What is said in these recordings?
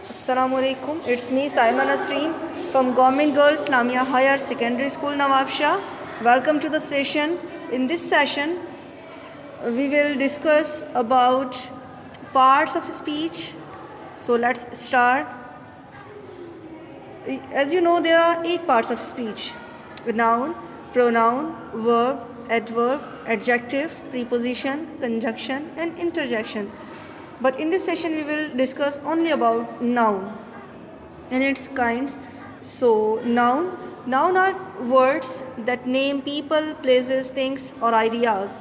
Assalamualaikum. It's me Saima Nasreen from Government Girls Islamia Higher Secondary School Nawabshah. Welcome to the session. In this session we will discuss about parts of speech. So let's start. As you know, there are 8 parts of speech: noun, pronoun, verb, adverb, adjective, preposition, conjunction and interjection. But in this session we will discuss only about noun and its kinds. So noun are words that name people, places, things or ideas.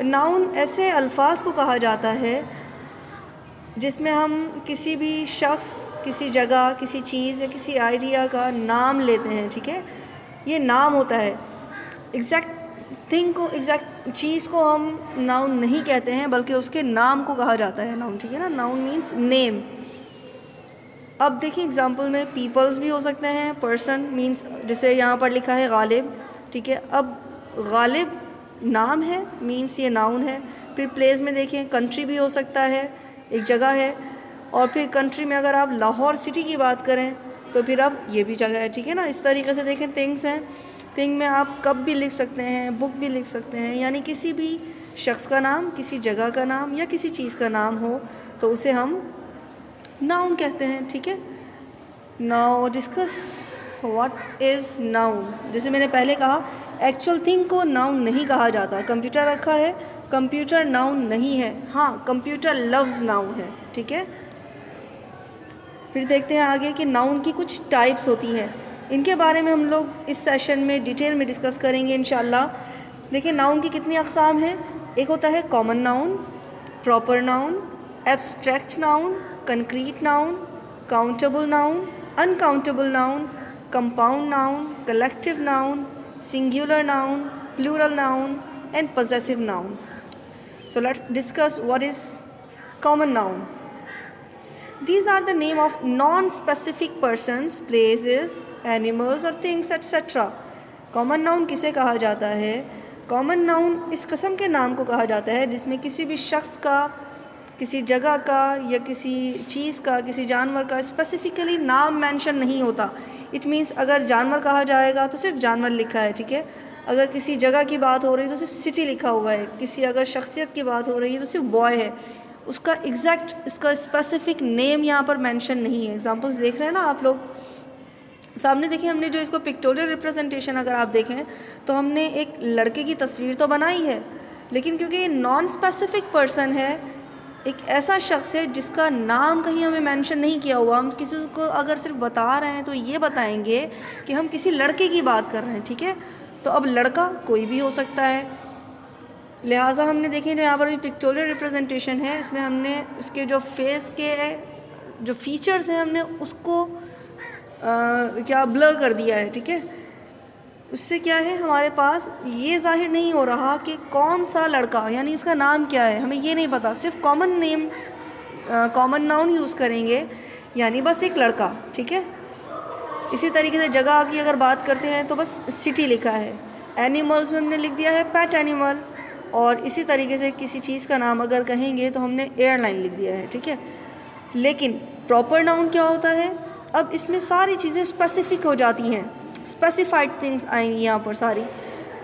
Noun ऐसे अल्फाज को कहा जाता है जिसमें हम किसी भी शख्स, किसी जगह, किसी चीज़ या किसी आइडिया का नाम लेते हैं। ठीक है, ये नाम होता है। एग्जैक्ट थिंग को, एग्जैक्ट चीज़ को हम नाउन नहीं कहते हैं, बल्कि उसके नाम को कहा जाता है नाउन। ठीक है ना, नाउन मीन्स नेम। अब देखिए एग्जांपल में पीपल्स भी हो सकते हैं, पर्सन मीन्स जैसे यहाँ पर लिखा है गालिब। ठीक है, अब गालिब नाम है, मीन्स ये नाउन है। फिर प्लेस में देखें, कंट्री भी हो सकता है, एक जगह है। और फिर कंट्री में अगर आप लाहौर सिटी की बात करें तो फिर अब ये भी जगह है। ठीक है ना, इस तरीके से देखें थिंग्स हैं। थिंग में आप कप भी लिख सकते हैं, बुक भी लिख सकते हैं, यानी किसी भी शख्स का नाम, किसी जगह का नाम या किसी चीज़ का नाम हो तो उसे हम नाउन कहते हैं। ठीक है, now discuss what is noun. जैसे मैंने पहले कहा, एक्चुअल थिंग को नाउन नहीं कहा जाता। कंप्यूटर रखा है, कंप्यूटर नाउन नहीं है। हाँ, कंप्यूटर लफ्ज़ नाउन है। ठीक है, फिर देखते हैं आगे कि नाउन की कुछ टाइप्स होती हैं। इनके बारे में हम लोग इस सेशन में डिटेल में डिस्कस करेंगे इंशाल्लाह। देखिए नाउन की कितनी अक़साम हैं। एक होता है common noun, proper noun, abstract noun, concrete noun, countable noun, uncountable noun, compound noun, collective noun, singular noun, plural noun and possessive noun. So let's discuss what is common noun. These are the name of non-specific persons, places, animals or things etc. Common noun किसे कहा जाता है? Common noun इस किस्म के नाम को कहा जाता है जिसमें किसी भी शख्स का, किसी जगह का या किसी चीज़ का, किसी जानवर का स्पेसिफिकली नाम मेंशन नहीं होता। इट मीन्स अगर जानवर कहा जाएगा तो सिर्फ जानवर लिखा है। ठीक है, अगर किसी जगह की बात हो रही है तो सिर्फ सिटी लिखा हुआ है, किसी अगर शख्सियत की बात हो रही है तो सिर्फ बॉय है, उसका एग्जैक्ट, इसका स्पेसिफिक नेम यहाँ पर मेंशन नहीं है। एग्जांपल्स देख रहे हैं ना आप लोग सामने। देखिए हमने जो इसको पिक्टोरियल रिप्रेजेंटेशन अगर आप देखें तो हमने एक लड़के की तस्वीर तो बनाई है, लेकिन क्योंकि ये नॉन स्पेसिफिक पर्सन है, एक ऐसा शख्स है जिसका नाम कहीं हमें मेंशन नहीं किया हुआ, हम किसी को अगर सिर्फ बता रहे हैं तो ये बताएंगे कि हम किसी लड़के की बात कर रहे हैं। ठीक है, तो अब लड़का कोई भी हो सकता है, लिहाजा हमने देखें जो यहाँ पर भी पिक्टोरियल रिप्रेजेंटेशन है, इसमें हमने उसके जो फेस के जो फीचर्स हैं हमने उसको क्या ब्लर कर दिया है। ठीक है, उससे क्या है, हमारे पास ये जाहिर नहीं हो रहा कि कौन सा लड़का, यानी इसका नाम क्या है, हमें ये नहीं पता। सिर्फ common name, common noun use करेंगे, यानी बस एक लड़का। ठीक है, इसी तरीके से जगह की अगर बात करते हैं तो बस सिटी लिखा है। एनिमल्स में हमने लिख दिया है पेट एनिमल, और इसी तरीके से किसी चीज़ का नाम अगर कहेंगे तो हमने एयरलाइन लिख दिया है। ठीक है, लेकिन प्रॉपर नाउन क्या होता है? अब इसमें सारी चीज़ें स्पेसिफिक हो जाती हैं, स्पेसिफाइड थिंग्स आएंगी यहाँ पर सारी।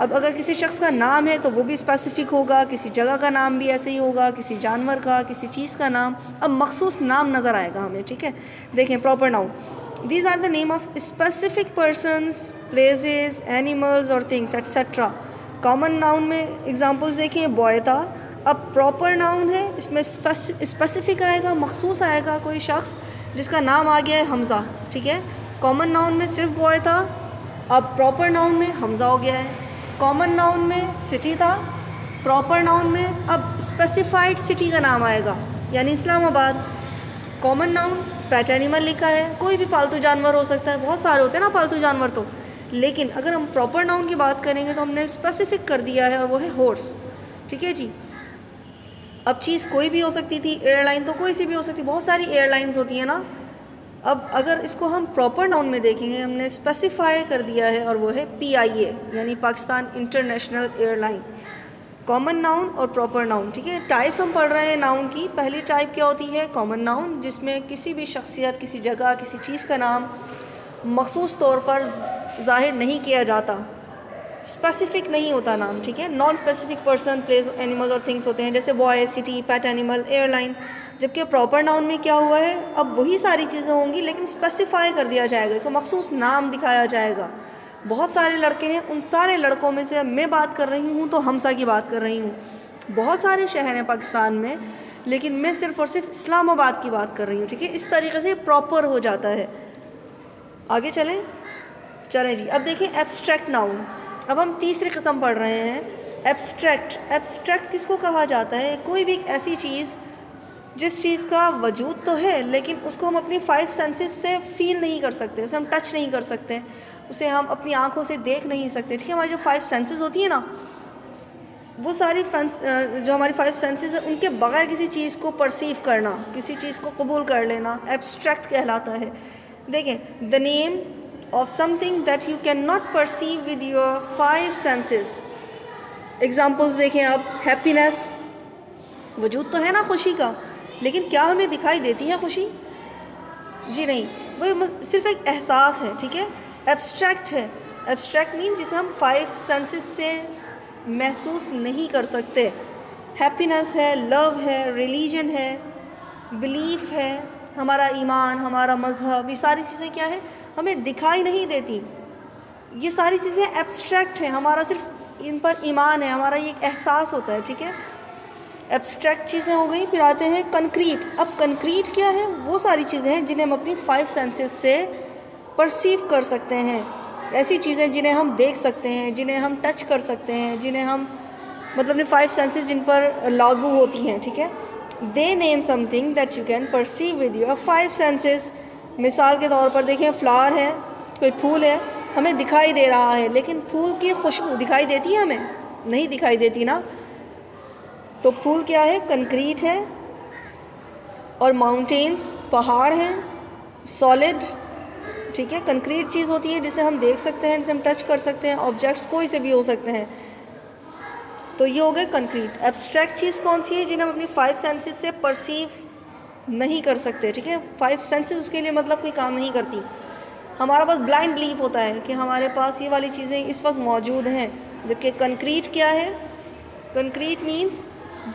अब अगर किसी शख्स का नाम है तो वो भी स्पेसिफिक होगा, किसी जगह का नाम भी ऐसे ही होगा, किसी जानवर का, किसी चीज़ का नाम, अब मखसूस नाम नज़र आएगा हमें। ठीक है, देखें proper noun, these are the name of specific persons, places, animals और थिंग्स एट्सेट्रा। कॉमन नाउन में एग्जांपल्स देखें, बॉय था। अब प्रॉपर नाउन है, इसमें स्पेसिफिक आएगा, मखसूस आएगा, कोई शख्स जिसका नाम आ गया है हमज़ा। ठीक है, कॉमन नाउन में सिर्फ बॉय था, अब प्रॉपर नाउन में हमज़ा हो गया है। कॉमन नाउन में सिटी था, प्रॉपर नाउन में अब स्पेसिफाइड सिटी का नाम आएगा, यानी Islamabad. Common noun pet animal लिखा है, कोई भी पालतू जानवर हो सकता है, बहुत सारे होते हैं ना पालतू जानवर तो, लेकिन अगर हम प्रॉपर नाउन की बात करेंगे तो हमने स्पेसिफिक कर दिया है और वो है हॉर्स। ठीक है जी, अब चीज़ कोई भी हो सकती थी, एयरलाइन तो कोई सी भी हो सकती, बहुत सारी एयरलाइंस होती हैं ना। अब अगर इसको हम प्रॉपर नाउन में देखेंगे, हमने स्पेसिफाई कर दिया है और वो है PIA, यानी Pakistan international airline. Common noun और प्रॉपर नाउन, ठीक है। टाइप्स हम पढ़ रहे हैं नाउन की। पहली टाइप क्या होती है? कॉमन नाउन, जिसमें किसी भी शख्सियत, किसी जगह, किसी चीज़ का नाम मखसूस तौर पर ज़ाहिर नहीं किया जाता, स्पेसिफिक नहीं होता नाम, ठीक है। Non specific person, place, animals और थिंग्स होते हैं, जैसे boy, city, pet animal, airline. जबकि प्रॉपर नाउन में क्या हुआ है, अब वही सारी चीज़ें होंगी लेकिन स्पेसिफाई कर दिया जाएगा, इसको मखसूस नाम दिखाया जाएगा। बहुत सारे लड़के हैं, उन सारे लड़कों में से मैं बात कर रही हूँ तो हमसा की बात कर रही हूँ। बहुत सारे शहर हैं पाकिस्तान में, लेकिन मैं सिर्फ़ और सिर्फ इस्लामाबाद की बात कर रही हूँ, ठीक है। इस तरीके से प्रॉपर हो जाता है। आगे चलें जी। अब देखिए एब्स्ट्रैक्ट नाउन। अब हम तीसरी किस्म पढ़ रहे हैं, एब्स्ट्रैक्ट। एब्स्ट्रैक्ट किसको कहा जाता है? कोई भी एक ऐसी चीज़ जिस चीज़ का वजूद तो है लेकिन उसको हम अपनी 5 सेंसेस से फील नहीं कर सकते, उसे हम टच नहीं कर सकते, उसे हम अपनी आँखों से देख नहीं सकते, ठीक है। हमारी जो 5 सेंसेस होती है ना, वो सारी जो हमारी 5 सेंसेस है, उनके बगैर किसी चीज़ को परसीव करना, किसी चीज़ को कबूल कर लेना, एब्स्ट्रैक्ट कहलाता है। देखें, the name of something that you cannot perceive with your 5 senses। Examples देखें आप। हैप्पीनेस, वजूद तो है ना खुशी का, लेकिन क्या हमें दिखाई देती है खुशी? जी नहीं, वो सिर्फ एक एहसास है, ठीक है। एब्स्ट्रैक्ट है। एब्स्ट्रैक्ट मीन जिसे हम 5 सेंसेस से महसूस नहीं कर सकते। हैप्पीनेस है, लव है, रिलीजन है, बिलीफ है, हमारा ईमान, हमारा मज़हब, ये सारी चीज़ें क्या है, हमें दिखाई नहीं देती। ये सारी चीज़ें एब्स्ट्रैक्ट हैं, हमारा सिर्फ इन पर ईमान है, हमारा ये एक एहसास होता है, ठीक है। एब्स्ट्रैक्ट चीज़ें हो गई। फिर आते हैं कंक्रीट। अब कंक्रीट क्या है? वो सारी चीज़ें हैं जिन्हें हम अपनी 5 सेंसेस से परसीव कर सकते हैं। ऐसी चीज़ें जिन्हें हम देख सकते हैं, जिन्हें हम टच कर सकते हैं, जिन्हें हम मतलब अपनी 5 सेंसेस जिन पर लागू होती हैं, ठीक है। They name something that you can perceive with your 5 senses. मिसाल के तौर पर देखें, फ्लावर है, कोई फूल है, हमें दिखाई दे रहा है, लेकिन फूल की खुशबू दिखाई देती है हमें? नहीं दिखाई देती ना। तो फूल क्या है? कंक्रीट है। और माउंटेन्स, पहाड़ हैं, सॉलिड, ठीक है। कंक्रीट चीज़ होती है जिसे हम देख सकते हैं, जिसे हम टच कर सकते हैं। ऑब्जेक्ट्स कोई से भी हो सकते हैं। तो ये हो गए कंक्रीट। एब्स्ट्रैक्ट चीज़ कौन सी है? जिन्हें हम अपनी 5 सेंसेस से परसीव नहीं कर सकते, ठीक है। 5 सेंसेस उसके लिए मतलब कोई काम नहीं करती। हमारा बस ब्लाइंड बिलीफ होता है कि हमारे पास ये वाली चीज़ें इस वक्त मौजूद हैं। जबकि कंक्रीट क्या है? कंक्रीट मीन्स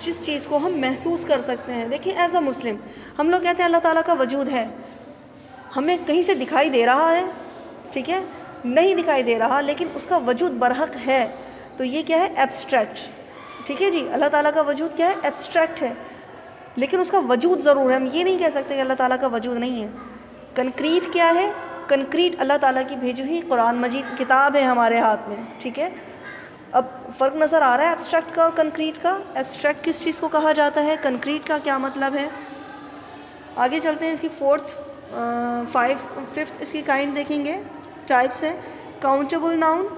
जिस चीज़ को हम महसूस कर सकते हैं। देखिए, एज अ मुस्लिम हम लोग कहते हैं अल्लाह ताला का वजूद है, हमें कहीं से दिखाई दे रहा है, ठीक है, नहीं दिखाई दे रहा, लेकिन उसका वजूद बरहक है। तो ये क्या है? एब्स्ट्रैक्ट, ठीक है जी। अल्लाह ताला का वजूद क्या है? एब्स्ट्रैक्ट है, लेकिन उसका वजूद ज़रूर है। हम ये नहीं कह सकते कि अल्लाह ताला का वजूद नहीं है। कंक्रीट क्या है? कंक्रीट अल्लाह ताला की भेजी हुई कुरान मजीद किताब है हमारे हाथ में, ठीक है। अब फ़र्क नज़र आ रहा है एब्स्ट्रैक्ट का और कंक्रीट का। एब्स्ट्रैक्ट किस चीज़ को कहा जाता है, कंक्रीट का क्या मतलब है। आगे चलते हैं, इसकी फिफ्थ इसकी काइंड देखेंगे, टाइप्स है। काउंटेबल नाउन,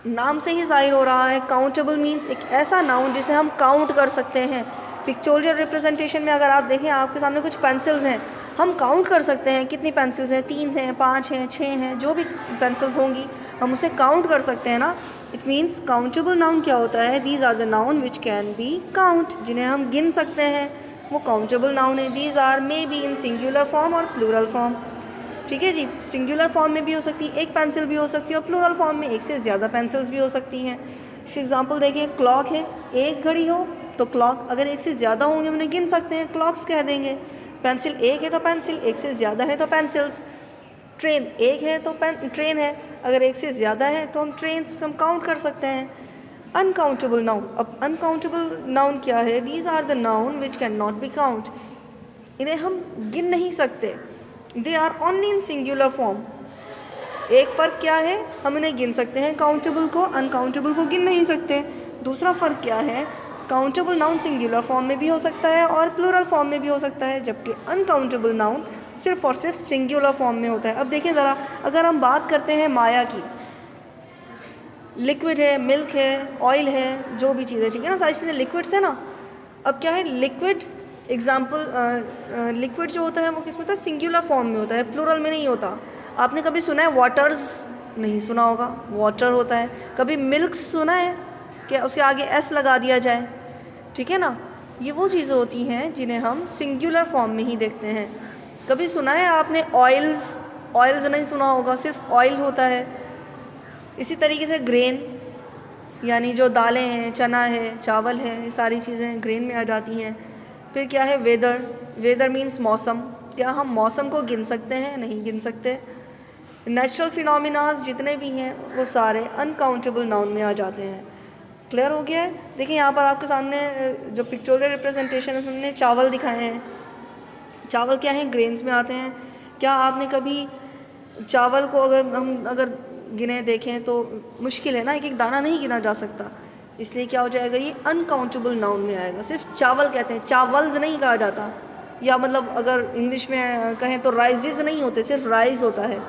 नाम से ही जाहिर हो रहा है। काउंटेबल मीन्स एक ऐसा नाउन जिसे हम काउंट कर सकते हैं। पिक्चोरियल रिप्रेजेंटेशन में अगर आप देखें, आपके सामने कुछ पेंसिल्स हैं, हम काउंट कर सकते हैं कितनी पेंसिल्स हैं, 3 हैं, 5 हैं, 6 हैं, जो भी पेंसिल्स होंगी हम उसे काउंट कर सकते हैं ना। इट मीन्स काउंटेबल नाउन क्या होता है? These are the noun which can be count, जिन्हें हम गिन सकते हैं, वो काउंटेबल नाउन है। These are may be in singular form और प्लूरल फॉर्म, ठीक है जी। सिंगुलर फॉर्म में भी हो सकती है, एक पेंसिल भी हो सकती है, और प्लूरल फॉर्म में एक से ज़्यादा पेंसिल्स भी हो सकती हैं। इस एग्जांपल देखिए, क्लॉक है, एक घड़ी हो तो क्लॉक, अगर एक से ज़्यादा होंगे उन्हें गिन सकते हैं, क्लॉक्स कह देंगे। पेंसिल एक है तो पेंसिल, एक से ज़्यादा है तो पेंसिल्स। ट्रेन एक है तो ट्रेन है, अगर एक से ज़्यादा है तो हम ट्रेन हम काउंट कर सकते हैं। अनकाउंटेबल नाउन, अब अनकाउंटेबल नाउन क्या है? These are the noun which can not be count, इन्हें हम गिन नहीं सकते। They are only in singular form. एक फ़र्क क्या है? हम इन्हें गिन सकते हैं काउंटेबल को, अनकाउंटेबल को गिन नहीं सकते। दूसरा फ़र्क क्या है? काउंटेबल नाउन सिंगुलर फॉर्म में भी हो सकता है और प्लूरल फॉर्म में भी हो सकता है, जबकि अनकाउंटेबल नाउन सिर्फ और सिर्फ सिंगुलर फॉर्म में होता है। अब देखिए ज़रा, अगर हम बात करते हैं माया की, लिक्विड है, मिल्क है, ऑयल है, जो भी चीज़ें, ठीक है ना, सारी चीज़ें लिक्विड्स है ना। अब क्या है लिक्विड? एग्जाम्पल, लिक्विड जो होता है वो किस में होता है? सिंगुलर फॉर्म में होता है, प्लूरल में नहीं होता। आपने कभी सुना है वाटर्स? नहीं सुना होगा, वाटर होता है। कभी मिल्क सुना है? क्या उसके आगे एस लगा दिया जाए, ठीक है ना। ये वो चीज़ें होती हैं जिन्हें हम सिंगुलर फॉर्म में ही देखते हैं। कभी सुना है आपने ऑयल्स? ऑयल्स नहीं सुना होगा, सिर्फ ऑयल होता है। इसी तरीके से ग्रेन, यानी जो दालें हैं, चना है, चावल है, ये सारी चीज़ें ग्रेन में आ जाती हैं। फिर क्या है वेदर? वेदर मीन्स मौसम। क्या हम मौसम को गिन सकते हैं? नहीं गिन सकते। नेचुरल फिनोमिनाज जितने भी हैं वो सारे अनकाउंटेबल नाउन में आ जाते हैं। क्लियर हो गया है? देखिए यहाँ पर आपके सामने जो पिक्चोरियल रिप्रेजेंटेशन है उसमें चावल दिखाए हैं। चावल क्या है? ग्रेन्स में आते हैं। क्या आपने कभी चावल को अगर गिने देखें तो मुश्किल है ना, एक एक दाना नहीं गिना जा सकता, इसलिए क्या हो जाएगा, ये अनकाउंटेबल नाउन में आएगा। सिर्फ चावल कहते हैं, चावल्स नहीं कहा जाता। या मतलब अगर इंग्लिश में कहें तो राइजेस नहीं होते, सिर्फ राइस होता है।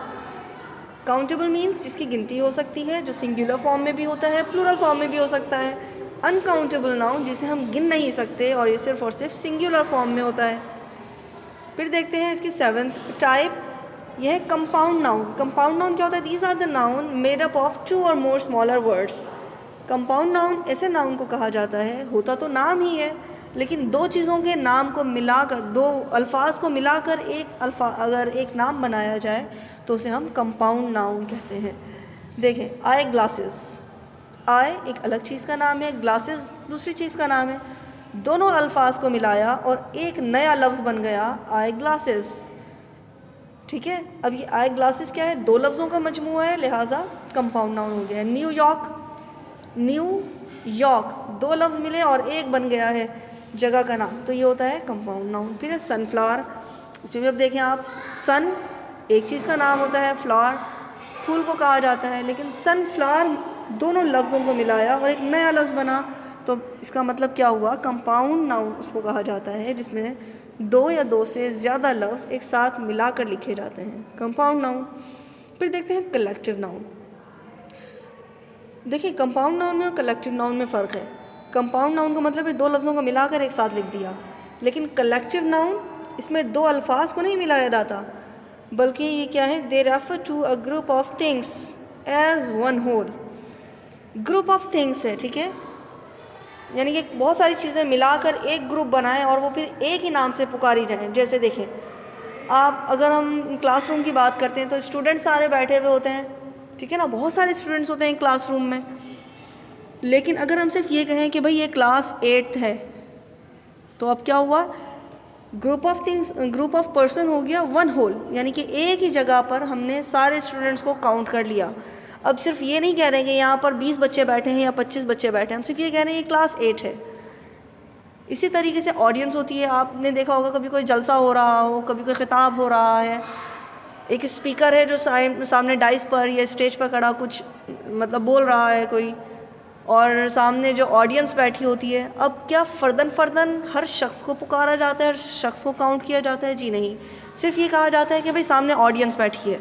काउंटेबल मीन्स जिसकी गिनती हो सकती है, जो सिंगुलर फॉर्म में भी होता है, प्लूरल फॉर्म में भी हो सकता है। अनकाउंटेबल नाउन जिसे हम गिन नहीं सकते और ये सिर्फ और सिर्फ सिंगुलर फॉर्म में होता है। फिर देखते हैं इसकी 7th टाइप, यह है कंपाउंड नाउन। कंपाउंड नाउन क्या होता है? These are the noun made up of 2 और more smaller words. Compound noun ऐसे नाउन को कहा जाता है, होता तो नाम ही है लेकिन दो चीज़ों के नाम को मिलाकर, दो अल्फाज को मिलाकर अगर एक नाम बनाया जाए तो उसे हम कंपाउंड नाउन कहते हैं। देखें, आई ग्लासेस, आई एक अलग चीज़ का नाम है, ग्लासेस दूसरी चीज़ का नाम है। दोनों अल्फाज को मिलाया और एक नया लफ्ज़ बन गया आई ग्लासेस, ठीक है। अब ये आई ग्लासेस क्या है? दो लफ्ज़ों का मजमूआ है, लिहाजा कंपाउंड नाउन हो गया है। न्यूयॉर्क, न्यू यॉर्क, दो लफ्ज़ मिले और एक बन गया है जगह का नाम, तो ये होता है कंपाउंड नाउन। फिर है सनफ्लावर, इसमें भी अब देखें आप, सन एक चीज़ का नाम होता है, फ्लावर फूल को कहा जाता है, लेकिन सनफ्लावर दोनों लफ्ज़ों को मिलाया और एक नया लफ्ज़ बना, तो इसका मतलब क्या हुआ? कंपाउंड नाउन उसको कहा जाता है जिसमें दो या दो से ज़्यादा लफ्ज़ एक साथ मिलाकर लिखे जाते हैं, कंपाउंड नाउन। फिर देखते हैं कलेक्टिव नाउन। देखिए, कंपाउंड नाउन में और कलेक्टिव नाउन में फ़र्क है। कंपाउंड नाउन का मतलब है दो लफ्ज़ों को मिलाकर एक साथ लिख दिया, लेकिन कलेक्टिव नाउन इसमें दो अल्फाज को नहीं मिलाया जाता, बल्कि ये क्या है? They refer to a group of things as one whole. Group of things है, ठीक है, यानी कि बहुत सारी चीज़ें मिलाकर एक ग्रुप बनाएं और वो फिर एक ही नाम से पुकारी जाएं। जैसे देखें आप, अगर हम क्लासरूम की बात करते हैं तो स्टूडेंट्स सारे बैठे हुए होते हैं, ठीक है ना, बहुत सारे स्टूडेंट्स होते हैं क्लासरूम में। लेकिन अगर हम सिर्फ ये कहें कि भाई ये क्लास 8th है, तो अब क्या हुआ? Group of things, group of person हो गया वन होल, यानी कि एक ही जगह पर हमने सारे स्टूडेंट्स को काउंट कर लिया। अब सिर्फ ये नहीं कह रहे कि यहाँ पर 20 बच्चे बैठे हैं या 25 बच्चे बैठे हैं, हम सिर्फ ये कह रहे हैं ये क्लास 8 है। इसी तरीके से ऑडियंस होती है, आपने देखा होगा कभी कोई जलसा हो रहा हो, कभी कोई खिताब हो रहा है, एक स्पीकर है जो सामने डाइस पर या स्टेज पर खड़ा कुछ मतलब बोल रहा है कोई, और सामने जो ऑडियंस बैठी होती है। अब क्या फ़र्दन हर शख्स को पुकारा जाता है, हर शख्स को काउंट किया जाता है? जी नहीं, सिर्फ ये कहा जाता है कि भाई सामने ऑडियंस बैठी है,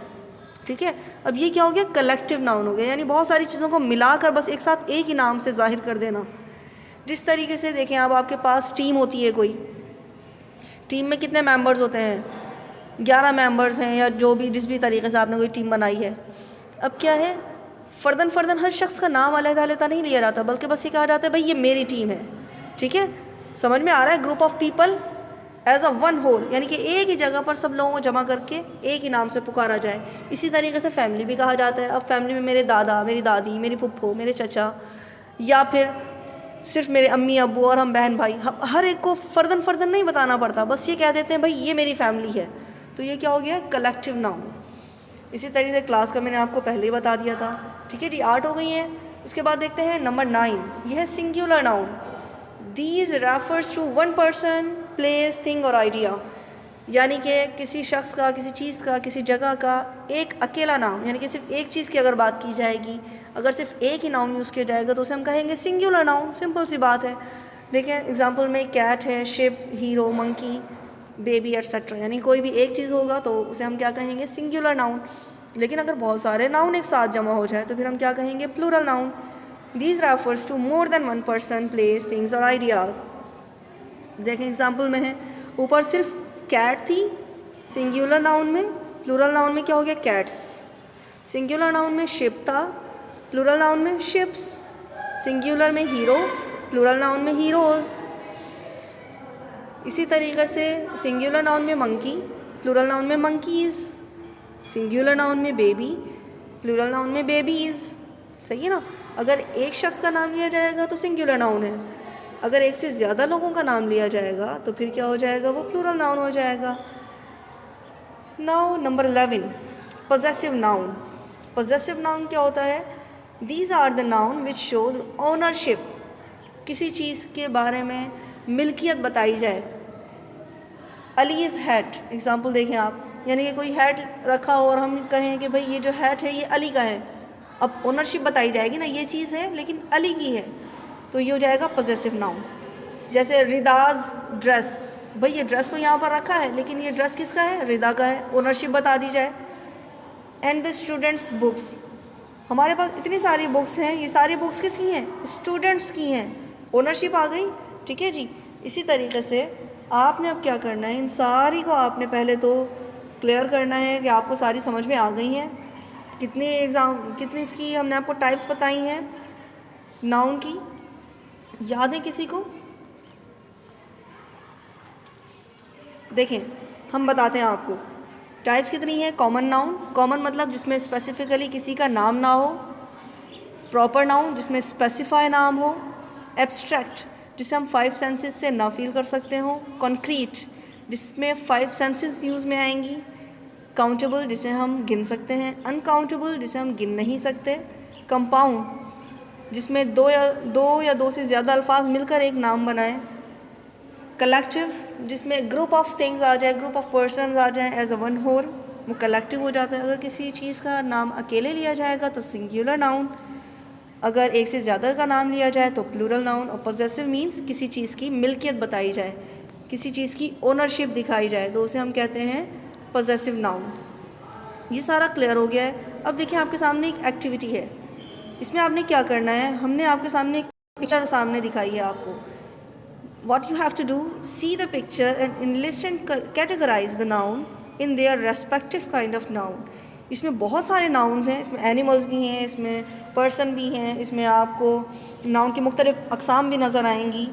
ठीक है। अब ये क्या हो गया? कलेक्टिव नाउन हो गया, यानी बहुत सारी चीज़ों को मिलाकर बस एक साथ एक ही नाम से ज़ाहिर कर देना। जिस तरीके से देखें, अब आपके पास टीम होती है, कोई टीम में कितने मेंबर्स होते हैं? 11 मेंबर्स हैं, या जो भी जिस भी तरीके से आपने कोई टीम बनाई है। अब क्या है? फ़र्दन हर शख्स का नाम अलग-अलग नहीं लिया जाता, बल्कि बस ये कहा जाता है भाई ये मेरी टीम है, ठीक है। समझ में आ रहा है? Group of people as a one whole, यानी कि एक ही जगह पर सब लोगों को जमा करके एक ही नाम से पुकारा जाए। इसी तरीके से फैमिली भी कहा जाता है। अब फैमिली में मेरे दादा, मेरी दादी, मेरी फुप्पो, मेरे चचा, या फिर सिर्फ मेरे अम्मी अब्बू और हम बहन भाई, हर एक को फ़र्दन नहीं बताना पड़ता, बस ये कह देते हैं भाई ये मेरी फैमिली है, तो ये क्या हो गया? Collective noun. इसी तरीके से क्लास का मैंने आपको पहले ही बता दिया था, ठीक है जी। 8 हो गई हैं। उसके बाद देखते हैं नंबर 9, यह है singular noun. These refers to one person, place, thing और आइडिया, यानी कि किसी शख्स का, किसी चीज़ का, किसी जगह का एक अकेला नाम, यानी कि सिर्फ एक चीज़ की अगर बात की जाएगी, अगर सिर्फ एक ही नाउन यूज़ किया जाएगा तो उसे हम कहेंगे सिंगुलर नाउन। सिंपल सी बात है। देखें एग्जांपल में कैट है, ship, hero, monkey, baby etcetera, यानी कोई भी एक चीज़ होगा तो उसे हम क्या कहेंगे? Singular noun. लेकिन अगर बहुत सारे नाउन एक साथ जमा हो जाए तो फिर हम क्या कहेंगे? Plural noun. These refers to more than one person, place, things और आइडियाज़। देखें एग्जांपल में है, ऊपर सिर्फ कैट थी सिंगुलर नाउन में, प्लूरल नाउन में क्या हो गया? कैट्स। सिंगुलर नाउन में शिप था, प्लूरल नाउन में शिप्स। सिंगुलर में हीरो, प्लूरल नाउन में हीरोज़। इसी तरीक़े से सिंगुलर नाउन में मंकी, प्लूरल नाउन में मंकीज़। सिंगुलर नाउन में बेबी, प्लूरल नाउन में बेबीज़। सही है ना। अगर एक शख्स का नाम लिया जाएगा तो सिंगुलर नाउन है, अगर एक से ज़्यादा लोगों का नाम लिया जाएगा तो फिर क्या हो जाएगा, वो प्लूरल नाउन हो जाएगा। Now number 11, possessive noun. Possessive noun क्या होता है? These are the noun which shows ownership, किसी चीज़ के बारे में मिल्कियत बताई जाए। अली इज़ हैट, एग्जाम्पल देखें आप, यानी कि कोई हैट रखा हो और हम कहें कि भाई ये जो हैट है ये अली का है, अब ओनरशिप बताई जाएगी ना, ये चीज़ है लेकिन अली की है, तो ये हो जाएगा पॉसेसिव नाउन। जैसे रिदाज ड्रेस, भाई ये ड्रेस तो यहाँ पर रखा है लेकिन ये ड्रेस किसका है, रिदा का है, ओनरशिप बता दी जाए। एंड द स्टूडेंट्स बुक्स, हमारे पास इतनी सारी बुक्स हैं, ये सारी बुक्स किसकी हैं, स्टूडेंट्स की हैं, ओनरशिप आ गई। ठीक है जी। इसी तरीके से आपने अब क्या करना है, इन सारी को आपने पहले तो क्लियर करना है कि आपको सारी समझ में आ गई हैं। कितनी इसकी हमने आपको टाइप्स बताई हैं नाउन की, याद है किसी को? देखें हम बताते हैं आपको टाइप्स कितनी है। कॉमन नाउन, कॉमन मतलब जिसमें स्पेसिफिकली किसी का नाम ना हो। प्रॉपर नाउन, जिसमें स्पेसिफाई नाम हो। एब्स्ट्रैक्ट, जिसे हम 5 सेंसेस से ना फील कर सकते हो। कॉन्क्रीट, जिसमें 5 सेंसेस यूज़ में आएंगी। काउंटेबल, जिसे हम गिन सकते हैं। अनकाउंटेबल, जिसे हम गिन नहीं सकते। कंपाउंड, जिसमें दो या दो से ज़्यादा अल्फाज मिलकर एक नाम बनाएं। कलेक्टिव, जिसमें ग्रुप ऑफ थिंग्स आ जाए, ग्रुप ऑफ पर्सनस आ जाए एज अ वन होल, वो कलेक्टिव हो जाता है। अगर किसी चीज़ का नाम अकेले लिया जाएगा तो सिंगुलर नाउन, अगर एक से ज़्यादा का नाम लिया जाए तो प्लूरल नाउन। और पॉसेसिव मीन्स किसी चीज़ की मिल्कियत बताई जाए, किसी चीज़ की ओनरशिप दिखाई जाए, तो उसे हम कहते हैं पॉसेसिव नाउन। ये सारा क्लियर हो गया है। अब देखिए आपके सामने एक एक्टिविटी है, इसमें आपने क्या करना है, हमने आपके सामने एक पिक्चर सामने दिखाई है आपको। What you have to do, see the picture and enlist and categorize the noun in their respective kind of noun. इसमें बहुत सारे नाउन्स हैं, इसमें एनिमल्स भी हैं, इसमें पर्सन भी हैं, इसमें आपको नाउन की मुख्तलिफ अक़साम भी नज़र आएंगी।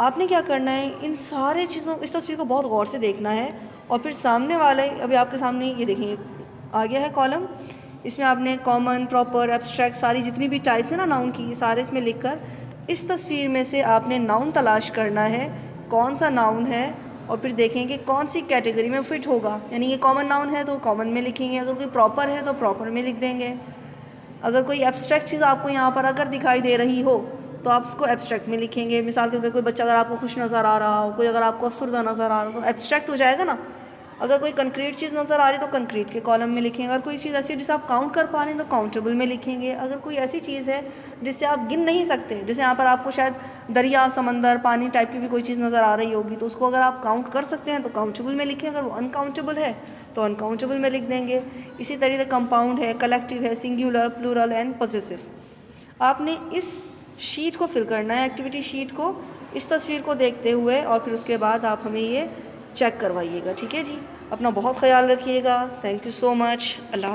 आपने क्या करना है, इन सारे चीज़ों, इस तस्वीर को बहुत गौर से देखना है और फिर सामने वाले, अभी आपके सामने ये देखिए आ गया है कॉलम, इसमें आपने कॉमन, प्रॉपर, एब्स्ट्रैक्ट, सारी जितनी भी टाइप्स हैं ना नाउन की, ये सारे इसमें लिखकर इस तस्वीर में से आपने नाउन तलाश करना है, कौन सा नाउन है, और फिर देखेंगे कौन सी कैटेगरी में फ़िट होगा। यानी ये कॉमन नाउन है तो कॉमन में लिखेंगे, अगर कोई प्रॉपर है तो प्रॉपर में लिख देंगे। अगर कोई एब्स्ट्रैक्ट चीज़ आपको यहाँ पर अगर दिखाई दे रही हो तो आप उसको एब्स्ट्रैक्ट में लिखेंगे। मिसाल के तौर पर कोई बच्चा अगर आपको खुश नज़र आ रहा हो, कोई अगर आपको अफसरदा नज़र आ रहा हो तो एब्स्ट्रैक्ट हो जाएगा ना। अगर कोई कंक्रीट चीज़ नज़र आ रही है तो कंक्रीट के कॉलम में लिखेंगे। अगर कोई चीज़ ऐसी है जिसे आप काउंट कर पा रहे हैं तो काउंटेबल में लिखेंगे। अगर कोई ऐसी चीज़ है जिससे आप गिन नहीं सकते, जैसे यहाँ पर आपको शायद दरिया, समंदर, पानी टाइप की भी कोई चीज़ नज़र आ रही होगी, तो उसको अगर आप काउंट कर सकते हैं तो काउंटेबल में लिखें, अगर वो अनकाउंटेबल है तो अनकाउंटेबल में लिख देंगे। इसी तरीके से कंपाउंड है, कलेक्टिव है, सिंगुलर, प्लूरल एंड पॉसेसिव। आपने इस शीट को फिल करना है, एक्टिविटी शीट को, इस तस्वीर को देखते हुए, और फिर उसके बाद आप हमें ये चेक करवाइएगा। ठीक है जी, अपना बहुत ख्याल रखिएगा। Thank you so much. Allah.